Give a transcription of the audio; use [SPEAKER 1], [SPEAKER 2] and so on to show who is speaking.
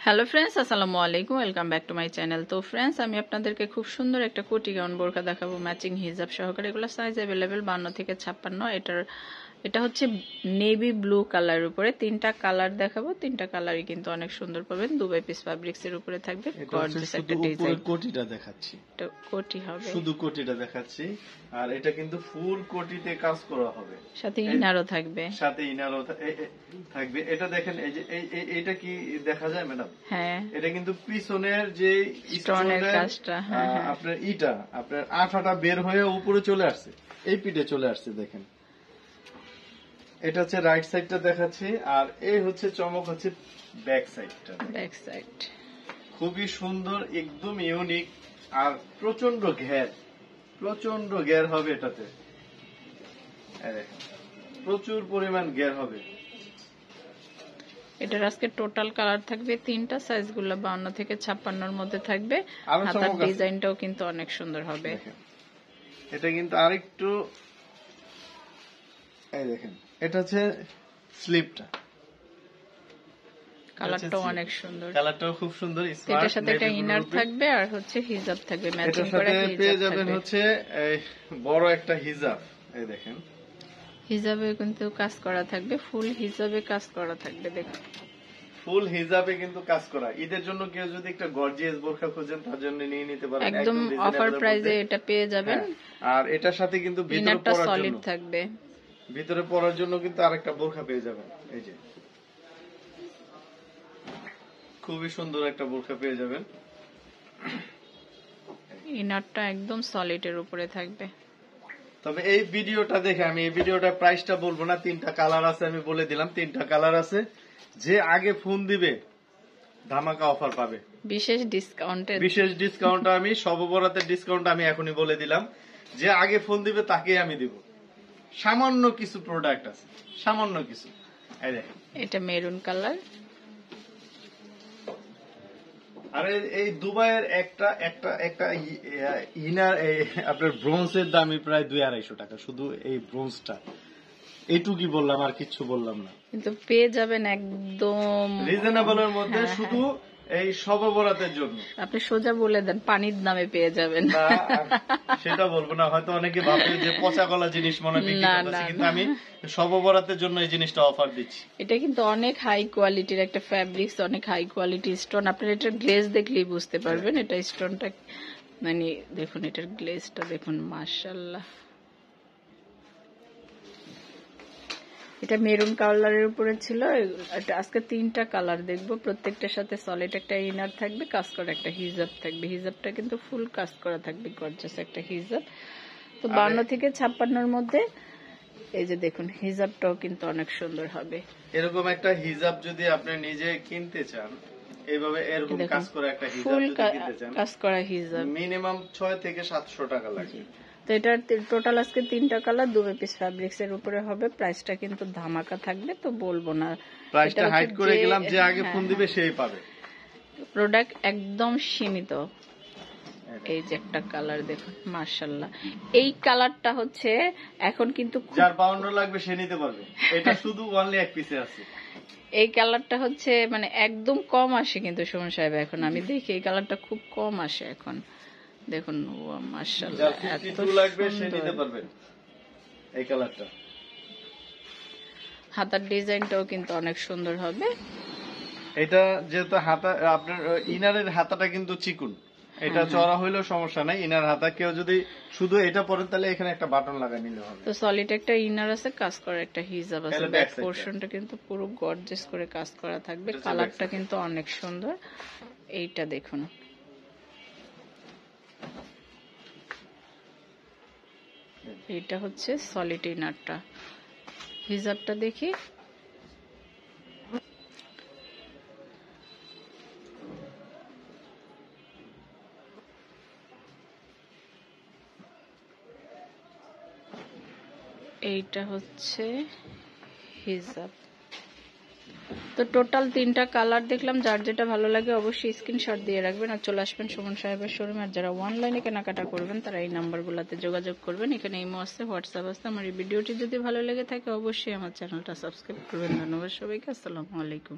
[SPEAKER 1] Hello friends, আসসালামু আলাইকুম, welcome back to my channel. তো ফ্রেন্ডস, আমি আপনাদেরকে খুব সুন্দর একটা কোটি গাউন বোরকা দেখাবো ম্যাচিং হিজাব সহকারে। এগুলো সাইজ অ্যাভেলেবেল 52 থেকে 56। এটা হচ্ছে নেভি ব্লু কালারের উপরে তিনটা কালার দেখাবো। তিনটা কালারই কিন্তু অনেক সুন্দর পাবেন। দুবাই পিস ফ্যাব্রিক্স এর উপরে থাকবে। গর্জিয়াস একটা ডিজাইন।
[SPEAKER 2] কোটিটা দেখাচ্ছি,
[SPEAKER 1] এটা কোটি হবে,
[SPEAKER 2] শুধু কোটিটা দেখাচ্ছি। আর এটা কিন্তু ফুল কোটিতে কাজ করা হবে,
[SPEAKER 1] সাথে ইনারও থাকবে।
[SPEAKER 2] থাকবে। এটা দেখেন, এই যে এটা কি দেখা যায় ম্যাডাম?
[SPEAKER 1] হ্যাঁ,
[SPEAKER 2] এটা কিন্তু পিছনের যে
[SPEAKER 1] স্টোনের কাজটা,
[SPEAKER 2] আপনার আপনার আঠাটা বের হয়ে উপরে চলে আসছে, এই পিঠে চলে আসছে। দেখেন, এটা হচ্ছে রাইট সাইডটা দেখাচ্ছি, আর এই হচ্ছে চমক হচ্ছে ব্যাক সাইডটা।
[SPEAKER 1] ব্যাক সাইড
[SPEAKER 2] খুবই সুন্দর, একদম ইউনিক, আর প্রচন্ড ঘের হবে এটাতে। প্রচুর পরিমাণ ঘের হবে।
[SPEAKER 1] এটার আজকে টোটাল কালার থাকবে তিনটা, সাইজ গুলো 52 থেকে 56 মধ্যে থাকবে। হাতার ডিজাইনটাও কিন্তু অনেক সুন্দর হবে।
[SPEAKER 2] এটা কিন্তু আরেকটু, এই দেখেন, এটা হচ্ছে স্লিপটা,
[SPEAKER 1] কালারটাও অনেক সুন্দর,
[SPEAKER 2] কালারটাও খুব সুন্দর।
[SPEAKER 1] এটার সাথে একটা ইনার থাকবে আর হচ্ছে হিজাব থাকবে ম্যাচিং করে।
[SPEAKER 2] পেয়ে যাবেন হচ্ছে বড় একটা হিজাব। এই দেখেন,
[SPEAKER 1] হিজাবে কিন্তু কাজ করা থাকবে, ফুল হিজাবে কাজ করা থাকবে। দেখুন,
[SPEAKER 2] ফুল হিজাবে কিন্তু কাজ করা। ঈদের জন্য কেউ যদি একটা গর্জিয়াস বোরকা খোঁজেন, তার জন্য নিয়ে নিতে পারেন।
[SPEAKER 1] একদম অফার প্রাইসে এটা পেয়ে যাবেন।
[SPEAKER 2] আর এটার সাথে কিন্তু ভিতরে পরার
[SPEAKER 1] সলিড থাকবে,
[SPEAKER 2] ভিতরে পরার জন্য কিন্তু আরেকটা বোরকা পেয়ে যাবেন। এই যে খুবই সুন্দর একটা বোরকা পেয়ে যাবেন।
[SPEAKER 1] ইনারটা একদম সলিডের উপরে থাকবে।
[SPEAKER 2] তবে এই ভিডিওটা দেখে আমি এই ভিডিওটা প্রাইসটা বলবো না। তিনটা কালার আছে, আমি বলে দিলাম তিনটা কালার আছে। যে আগে ফোন দিবে ধামাকা অফার পাবে, বিশেষ ডিসকাউন্ট। আমি সববরাতের ডিসকাউন্ট আমি এখনই বলে দিলাম। যে আগে ফোন দিবে তাকেই আমি দিব। সামান্য কিছু প্রোডাক্ট আছে, সামান্য কিছু। এই দেখেন,
[SPEAKER 1] এটা মেরুন কালার।
[SPEAKER 2] আর এই দুবাইয়ের একটা একটা একটা ইনার আপনার ব্রোঞ্জের দামই প্রায় 200-250 টাকা, শুধু এই ব্রোঞ্জটা। এইটুকুই বললাম, আর কিছু বললাম না।
[SPEAKER 1] কিন্তু পেয়ে যাবেন একদম
[SPEAKER 2] রিজনেবলের মধ্যে, শুধু এই সববরাতের জন্য।
[SPEAKER 1] আপনি সোজা বলে দেন, পানির দামে পেয়ে যাবেন।
[SPEAKER 2] সেটা বলবো না, হয়তো অনেকে ভাবে যে পচা গলা জিনিস মনে বিক্রি করতেছে, কিন্তু আমি সববরাতের জন্য এই জিনিসটা অফার দিচ্ছি।
[SPEAKER 1] এটা কিন্তু অনেক হাই কোয়ালিটির একটা ফ্যাব্রিক্স, অনেক হাই কোয়ালিটির স্টোন। আপনার এটার গ্লেজ দেখলেই বুঝতে পারবেন এটা স্টোনটা, মানে দেখুন এটার গ্লেজটা দেখুন, মাশাআল্লাহ। এটা মেরুন কালারের উপরে ছিল। আজকে তিনটা কালার দেখবো, প্রত্যেকটার সাথে সলিড একটা ইনার থাকবে, কাজ করা একটা হিজাব থাকবে। হিজাবটা কিন্তু ফুল কাজ করা থাকবে, গর্জিয়াস একটা হিজাব। তো 52 থেকে 56-র মধ্যে এই যে দেখুন, হিজাবটাও কিন্তু অনেক সুন্দর হবে।
[SPEAKER 2] এরকম একটা হিজাব যদি আপনি নিজে কিনতে চান, এইভাবে এরকম কাজ করা একটা হিজাব যদি কিনতে চান, কাজ করা হিজাব মিনিমাম 600 থেকে 700 টাকা লাগবে।
[SPEAKER 1] তো এটার টোটাল আজকে তিনটা কালার, দুবাই পিস ফ্যাব্রিক্স এর উপরে হবে। প্রাইসটা কিন্তু ধামাকা থাকবে, তো বলবো না,
[SPEAKER 2] প্রাইসটা হাইড করে গেলাম। যে আগে ফোন দিবে সেই পাবে।
[SPEAKER 1] প্রোডাক্ট একদম সীমিত। এই যে একটা কালার দেখুন, মাশাআল্লাহ। এই কালারটা হচ্ছে এখন কিন্তু
[SPEAKER 2] যার 52 লাগবে সে নিতে পারবে। এটা শুধু অনলি এক পিসে আছে।
[SPEAKER 1] এই কালারটা হচ্ছে মানে একদম কম আসে কিন্তু সুমন সাহেব, এখন আমি দেখি এই কালারটা খুব কম আসে এখন। দেখুন, মাশাআল্লাহ, এত
[SPEAKER 2] লাগবে সে নিতে পারবে এই কালারটা।
[SPEAKER 1] হাতার ডিজাইনটাও কিন্তু অনেক সুন্দর হবে।
[SPEAKER 2] এটা যেহেতু হাতা, আপনার ইনারের হাতাটা কিন্তু চিকুন, এটা চড়া হইলেও সমস্যা নাই। ইনার হাতা কেউ যদি শুধু এটা পরেন, তাহলে এখানে একটা বাটন লাগাই নিলে হবে।
[SPEAKER 1] তো সলিড একটা ইনার আছে, কাজ করা একটা হিজাব আছে। ব্যাক পোরশনটা কিন্তু পুরো গর্জিয়াস করে কাজ করা থাকবে। কালারটা কিন্তু অনেক সুন্দর। এইটা দেখুন, এটা হচ্ছে সলিড ইনারটা। হিজাবটা দেখি, এইটা হচ্ছে হিজাব। তো টোটাল তিনটা কালার দেখলাম, যার যেটা ভালো লাগে অবশ্যই স্ক্রিনশট দিয়ে রাখবেন আর চলে আসবেন সুমন সাহেবের শোরুমে। আর যারা অনলাইনে কেনাকাটা করবেন তারা এই নাম্বারগুলোতে যোগাযোগ করবেন। এখানে ইমো আছে, হোয়াটসঅ্যাপ আছে। আমার এই ভিডিওটি যদি ভালো লেগে থাকে অবশ্যই আমার চ্যানেলটা সাবস্ক্রাইব করবেন। ধন্যবাদ সবাইকে, আসসালামু আলাইকুম।